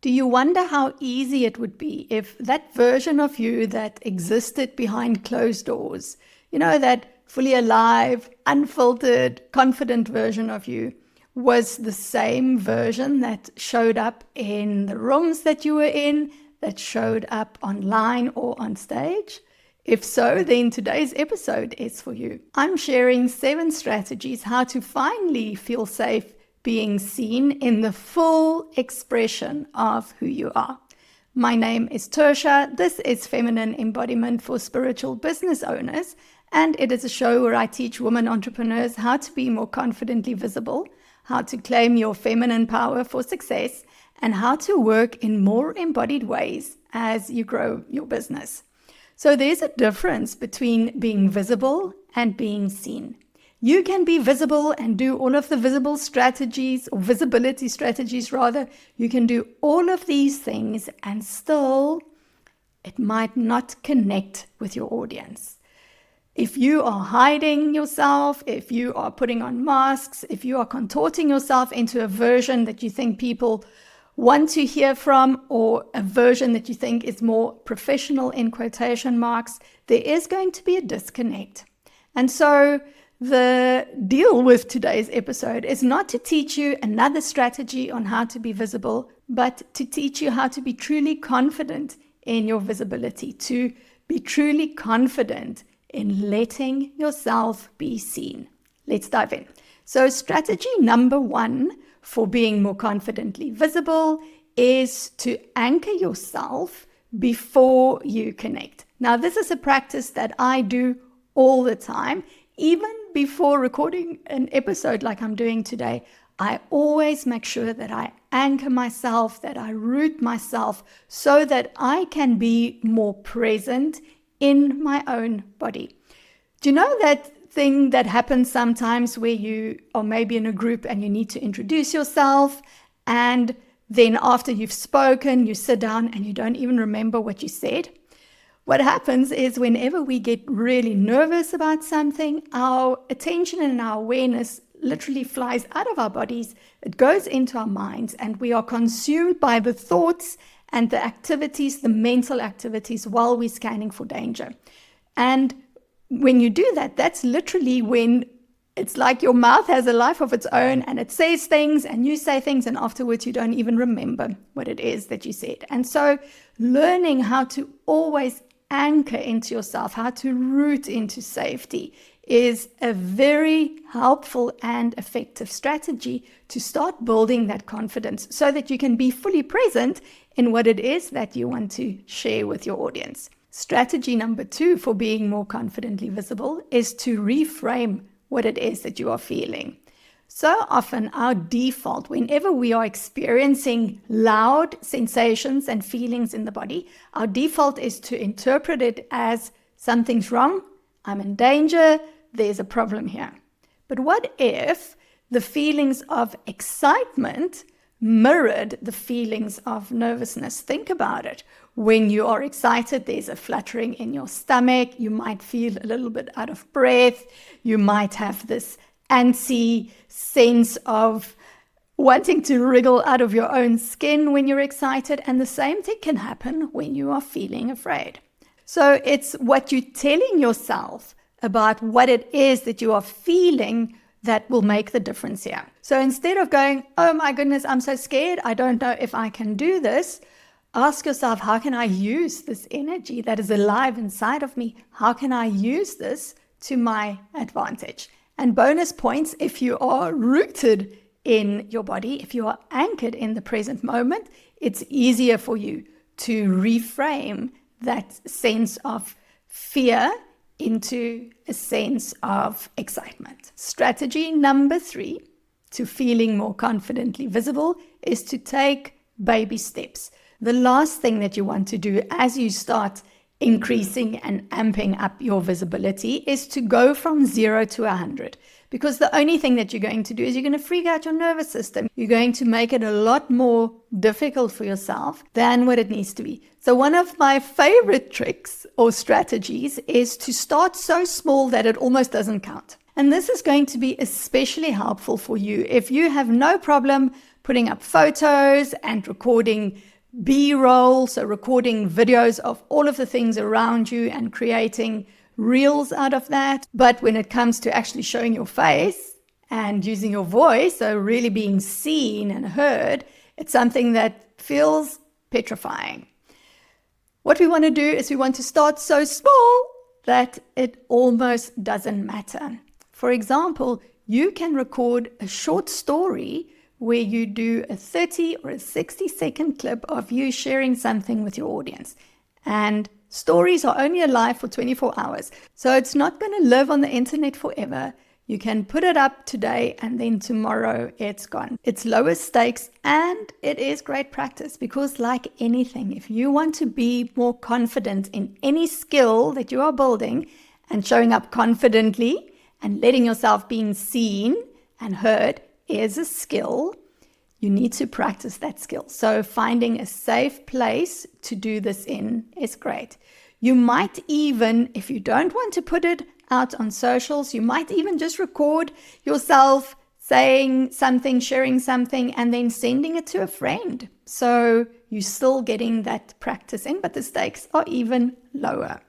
Do you wonder how easy it would be if that version of you that existed behind closed doors, that fully alive, unfiltered, confident version of you, was the same version that showed up in the rooms that you were in, that showed up online or on stage? If so, then today's episode is for you. I'm sharing 7 strategies how to finally feel safe being seen in the full expression of who you are. My name is Tertia. This is Feminine Embodiment for Spiritual Business Owners, and it is a show where I teach women entrepreneurs how to be more confidently visible, how to claim your feminine power for success, and how to work in more embodied ways as you grow your business. So there's a difference between being visible and being seen. You can be visible and do all of the visible strategies, or visibility strategies rather. You can do all of these things and still it might not connect with your audience. If you are hiding yourself, if you are putting on masks, if you are contorting yourself into a version that you think people want to hear from, or a version that you think is more professional in quotation marks, there is going to be a disconnect. And so the deal with today's episode is not to teach you another strategy on how to be visible, but to teach you how to be truly confident in your visibility, to be truly confident in letting yourself be seen. Let's dive in. So strategy number 1 for being more confidently visible is to anchor yourself before you connect. Now, this is a practice that I do all the time. Even before recording an episode like I'm doing today, I always make sure that I anchor myself, that I root myself so that I can be more present in my own body. Do you know that thing that happens sometimes where you are maybe in a group and you need to introduce yourself, and then after you've spoken, you sit down and you don't even remember what you said? What happens is whenever we get really nervous about something, our attention and our awareness literally flies out of our bodies. It goes into our minds, and we are consumed by the thoughts and the activities, the mental activities, while we're scanning for danger. And when you do that, that's literally when it's like your mouth has a life of its own, and it says things and you say things, and afterwards you don't even remember what it is that you said. And so learning how to always anchor into yourself, how to root into safety, is a very helpful and effective strategy to start building that confidence so that you can be fully present in what it is that you want to share with your audience. Strategy number 2 for being more confidently visible is to reframe what it is that you are feeling. So often our default, whenever we are experiencing loud sensations and feelings in the body, our default is to interpret it as something's wrong, I'm in danger, there's a problem here. But what if the feelings of excitement mirrored the feelings of nervousness? Think about it. When you are excited, there's a fluttering in your stomach. You might feel a little bit out of breath. You might have this antsy sense of wanting to wriggle out of your own skin when you're excited. And the same thing can happen when you are feeling afraid. So it's what you're telling yourself about what it is that you are feeling that will make the difference here. So instead of going, oh my goodness, I'm so scared, I don't know if I can do this, ask yourself, how can I use this energy that is alive inside of me? How can I use this to my advantage? And bonus points if you are rooted in your body, if you are anchored in the present moment, it's easier for you to reframe that sense of fear into a sense of excitement. Strategy number 3 to feeling more confidently visible is to take baby steps. The last thing that you want to do as you start increasing and amping up your visibility is to go from 0 to 100. Because the only thing that you're going to do is you're going to freak out your nervous system. You're going to make it a lot more difficult for yourself than what it needs to be. So one of my favorite tricks or strategies is to start so small that it almost doesn't count. And this is going to be especially helpful for you if you have no problem putting up photos and recording B-roll, so recording videos of all of the things around you and creating reels out of that. But when it comes to actually showing your face and using your voice, so really being seen and heard, it's something that feels petrifying. What we want to do is we want to start so small that it almost doesn't matter. For example, you can record a short story where you do a 30 or a 60-second clip of you sharing something with your audience. And stories are only alive for 24 hours. So it's not going to live on the internet forever. You can put it up today and then tomorrow it's gone. It's lower stakes and it is great practice because, like anything, if you want to be more confident in any skill that you are building and showing up confidently and letting yourself being seen and heard is a skill, you need to practice that skill. So finding a safe place to do this in is great. You might even, if you don't want to put it out on socials, you might even just record yourself saying something, sharing something, and then sending it to a friend. So you're still getting that practice in, but the stakes are even lower.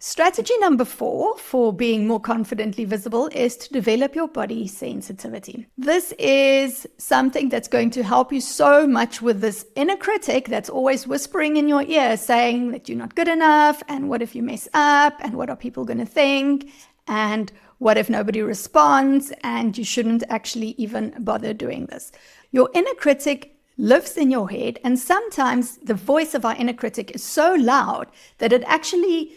Strategy number 4 for being more confidently visible is to develop your body sensitivity. This is something that's going to help you so much with this inner critic that's always whispering in your ear saying that you're not good enough, and what if you mess up, and what are people going to think, and what if nobody responds, and you shouldn't actually even bother doing this. Your inner critic lives in your head, and sometimes the voice of our inner critic is so loud that it actually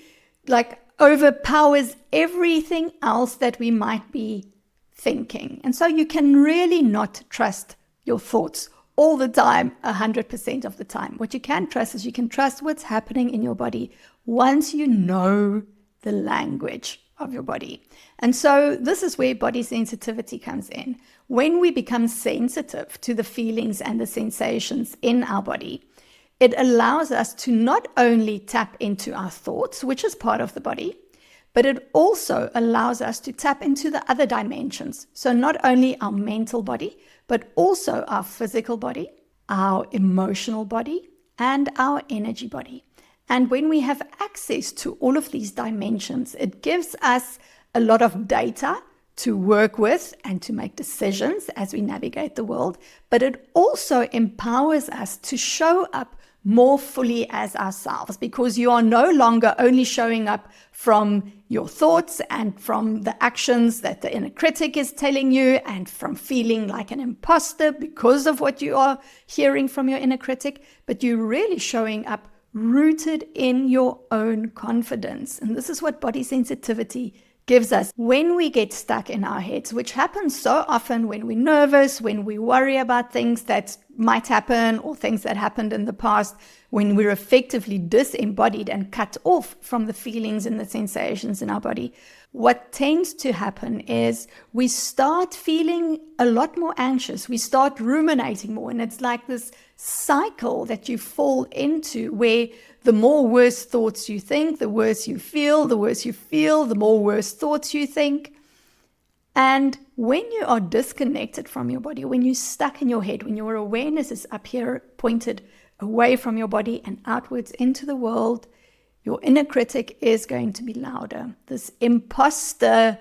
overpowers everything else that we might be thinking. And so you can really not trust your thoughts all the time, 100% of the time. What you can trust is you can trust what's happening in your body once you know the language of your body. And so this is where body sensitivity comes in. When we become sensitive to the feelings and the sensations in our body, it allows us to not only tap into our thoughts, which is part of the body, but it also allows us to tap into the other dimensions. So not only our mental body, but also our physical body, our emotional body, and our energy body. And when we have access to all of these dimensions, it gives us a lot of data to work with and to make decisions as we navigate the world, but it also empowers us to show up more fully as ourselves, because you are no longer only showing up from your thoughts and from the actions that the inner critic is telling you and from feeling like an imposter because of what you are hearing from your inner critic, but you're really showing up rooted in your own confidence. And this is what body sensitivity gives us when we get stuck in our heads, which happens so often when we're nervous, when we worry about things that might happen or things that happened in the past, when we're effectively disembodied and cut off from the feelings and the sensations in our body. What tends to happen is we start feeling a lot more anxious. We start ruminating more, and it's like this cycle that you fall into where the more worse thoughts you think, the worse you feel, the more worse thoughts you think. And when you are disconnected from your body, when you're stuck in your head, when your awareness is up here pointed away from your body and outwards into the world, your inner critic is going to be louder. This imposter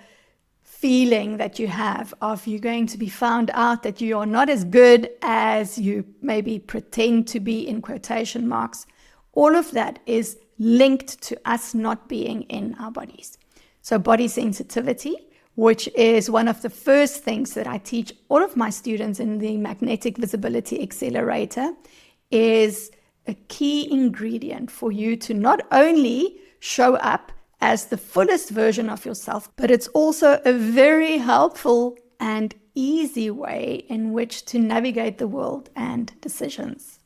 feeling that you have of you're going to be found out, that you are not as good as you maybe pretend to be, in quotation marks, all of that is linked to us not being in our bodies. So body sensitivity, which is one of the first things that I teach all of my students in the Magnetic Visibility Accelerator, is a key ingredient for you to not only show up as the fullest version of yourself, but it's also a very helpful and easy way in which to navigate the world and decisions.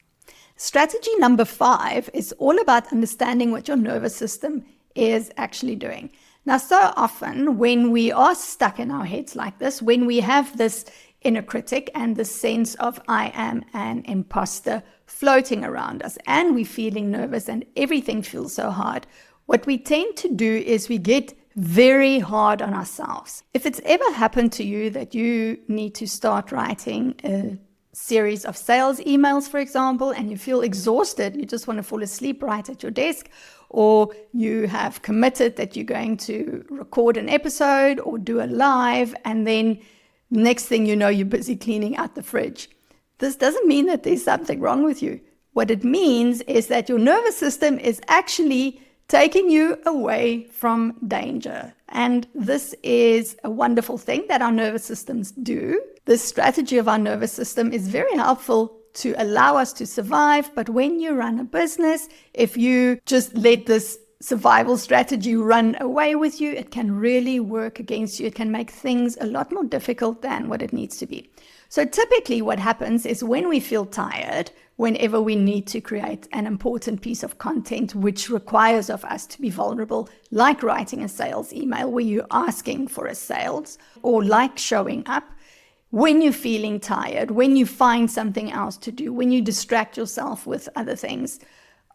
Strategy number 5 is all about understanding what your nervous system is actually doing. Now, so often when we are stuck in our heads like this, when we have this inner critic and the sense of I am an imposter floating around us, and we're feeling nervous and everything feels so hard, what we tend to do is we get very hard on ourselves. If it's ever happened to you that you need to start writing a series of sales emails, for example, and you feel exhausted, you just want to fall asleep right at your desk, or you have committed that you're going to record an episode or do a live, and then next thing you know, you're busy cleaning out the fridge. This doesn't mean that there's something wrong with you. What it means is that your nervous system is actually taking you away from danger. And this is a wonderful thing that our nervous systems do. This strategy of our nervous system is very helpful to allow us to survive. But when you run a business, if you just let this survival strategy run away with you, it can really work against you. It can make things a lot more difficult than what it needs to be. So typically what happens is when we feel tired, whenever we need to create an important piece of content which requires of us to be vulnerable, like writing a sales email where you're asking for a sales, or like showing up, when you're feeling tired, when you find something else to do, when you distract yourself with other things,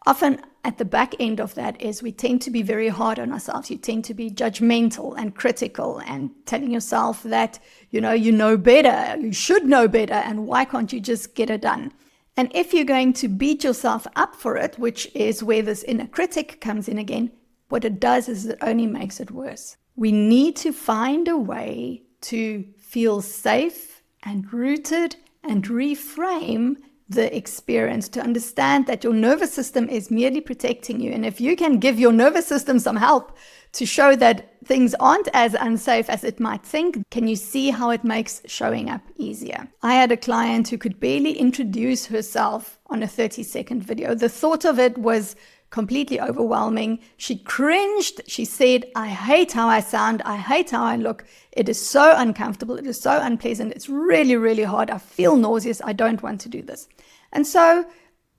often at the back end of that is we tend to be very hard on ourselves. You tend to be judgmental and critical and telling yourself that, you know better, you should know better, and why can't you just get it done? And if you're going to beat yourself up for it, which is where this inner critic comes in again, what it does is it only makes it worse. We need to find a way to feel safe and rooted and reframe the experience, to understand that your nervous system is merely protecting you. And if you can give your nervous system some help to show that things aren't as unsafe as it might think, can you see how it makes showing up easier? I had a client who could barely introduce herself on a 30-second video. The thought of it was completely overwhelming. She cringed. She said, I hate how I sound. I hate how I look. It is so uncomfortable. It is so unpleasant. It's really, really hard. I feel nauseous. I don't want to do this. And so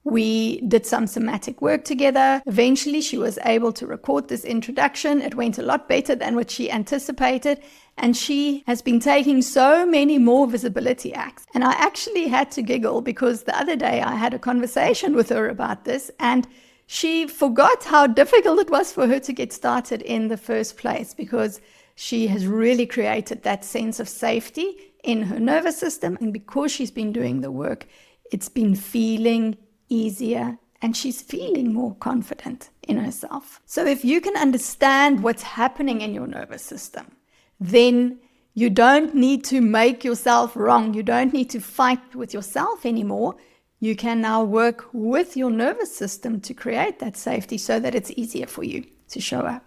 we did some somatic work together. Eventually, she was able to record this introduction. It went a lot better than what she anticipated. And she has been taking so many more visibility acts. And I actually had to giggle because the other day I had a conversation with her about this, and she forgot how difficult it was for her to get started in the first place, because she has really created that sense of safety in her nervous system. And because she's been doing the work, it's been feeling easier and she's feeling more confident in herself. So if you can understand what's happening in your nervous system, then you don't need to make yourself wrong. You don't need to fight with yourself anymore. You can now work with your nervous system to create that safety so that it's easier for you to show up.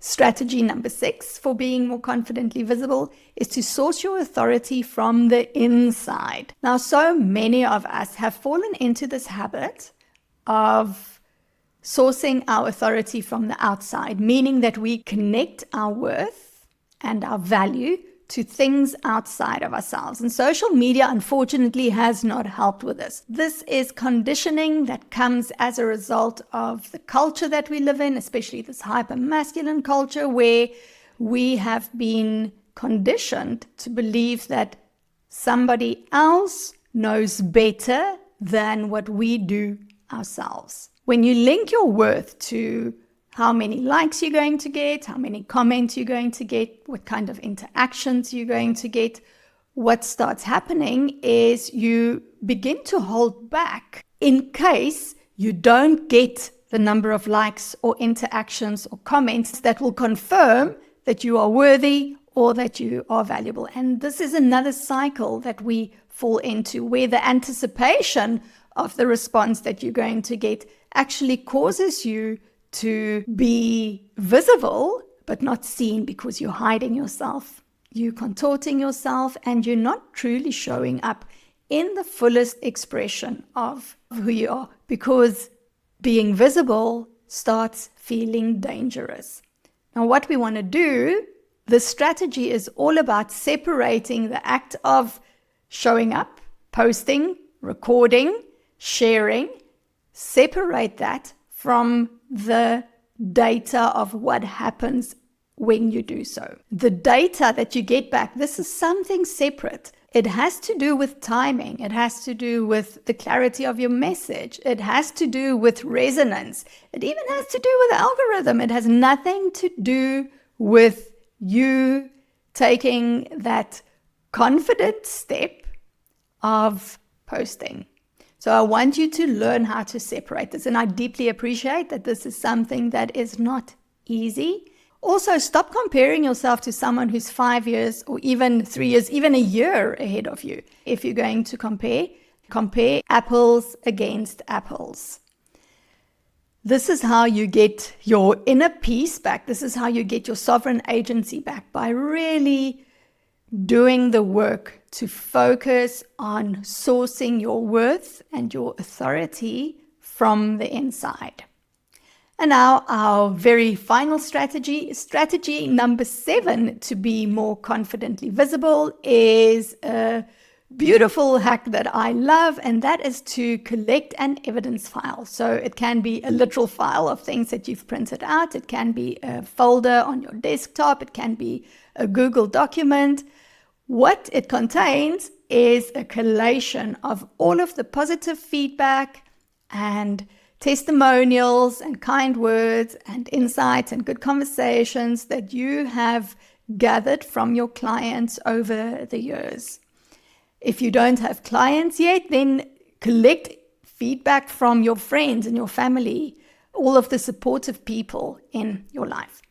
Strategy number 6 for being more confidently visible is to source your authority from the inside. Now, so many of us have fallen into this habit of sourcing our authority from the outside, meaning that we connect our worth and our value to things outside of ourselves. And social media, unfortunately, has not helped with this. This is conditioning that comes as a result of the culture that we live in, especially this hyper-masculine culture, where we have been conditioned to believe that somebody else knows better than what we do ourselves. When you link your worth to how many likes you're going to get, how many comments you're going to get, what kind of interactions you're going to get, what starts happening is you begin to hold back in case you don't get the number of likes or interactions or comments that will confirm that you are worthy or that you are valuable. And this is another cycle that we fall into, where the anticipation of the response that you're going to get actually causes you to be visible but not seen, because you're hiding yourself, you're contorting yourself, and you're not truly showing up in the fullest expression of who you are, because being visible starts feeling dangerous. Now, what we want to do, the strategy is all about separating the act of showing up, posting, recording, sharing, separate that from the data of what happens when you do so. The data that you get back, this is something separate. It has to do with timing. It has to do with the clarity of your message. It has to do with resonance. It even has to do with the algorithm. It has nothing to do with you taking that confident step of posting. So I want you to learn how to separate this. And I deeply appreciate that this is something that is not easy. Also, stop comparing yourself to someone who's 5 years or even 3 years, even a year ahead of you. If you're going to compare apples against apples. This is how you get your inner peace back. This is how you get your sovereign agency back, by really doing the work to focus on sourcing your worth and your authority from the inside. And now our very final strategy number 7 to be more confidently visible, is a beautiful hack that I love, and that is to collect an evidence file. So it can be a literal file of things that you've printed out. It can be a folder on your desktop. It can be a Google document. What it contains is a collation of all of the positive feedback and testimonials and kind words and insights and good conversations that you have gathered from your clients over the years. If you don't have clients yet, then collect feedback from your friends and your family, all of the supportive people in your life.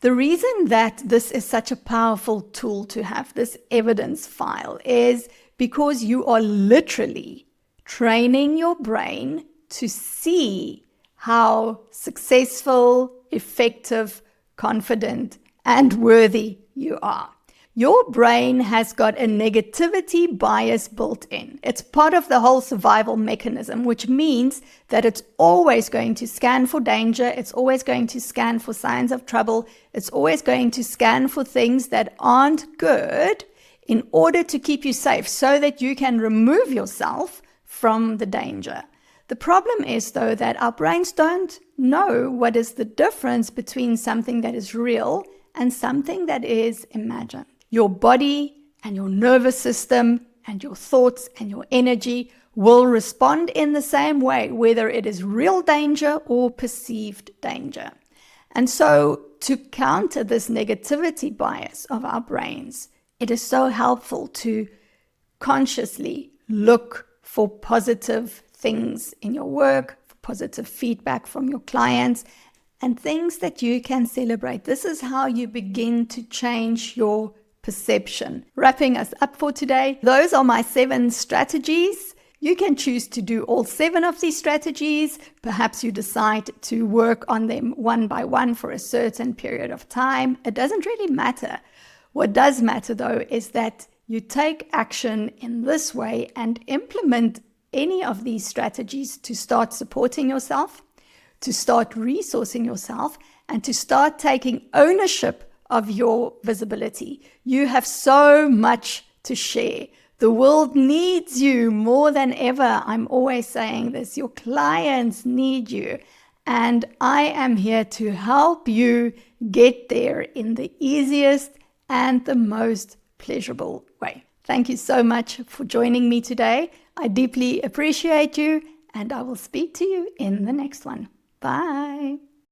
The reason that this is such a powerful tool to have, this evidence file, is because you are literally training your brain to see how successful, effective, confident, and worthy you are. Your brain has got a negativity bias built in. It's part of the whole survival mechanism, which means that it's always going to scan for danger. It's always going to scan for signs of trouble. It's always going to scan for things that aren't good in order to keep you safe, so that you can remove yourself from the danger. The problem is, though, that our brains don't know what is the difference between something that is real and something that is imagined. Your body and your nervous system and your thoughts and your energy will respond in the same way, whether it is real danger or perceived danger. And so, to counter this negativity bias of our brains, it is so helpful to consciously look for positive things in your work, for positive feedback from your clients, and things that you can celebrate. This is how you begin to change your perception. Wrapping us up for today, those are my 7 strategies. You can choose to do all 7 of these strategies. Perhaps you decide to work on them one by one for a certain period of time. It doesn't really matter. What does matter, though, is that you take action in this way and implement any of these strategies to start supporting yourself, to start resourcing yourself, and to start taking ownership of your visibility. You have so much to share. The world needs you more than ever. I'm always saying this. Your clients need you. And I am here to help you get there in the easiest and the most pleasurable way. Thank you so much for joining me today. I deeply appreciate you, and I will speak to you in the next one. Bye.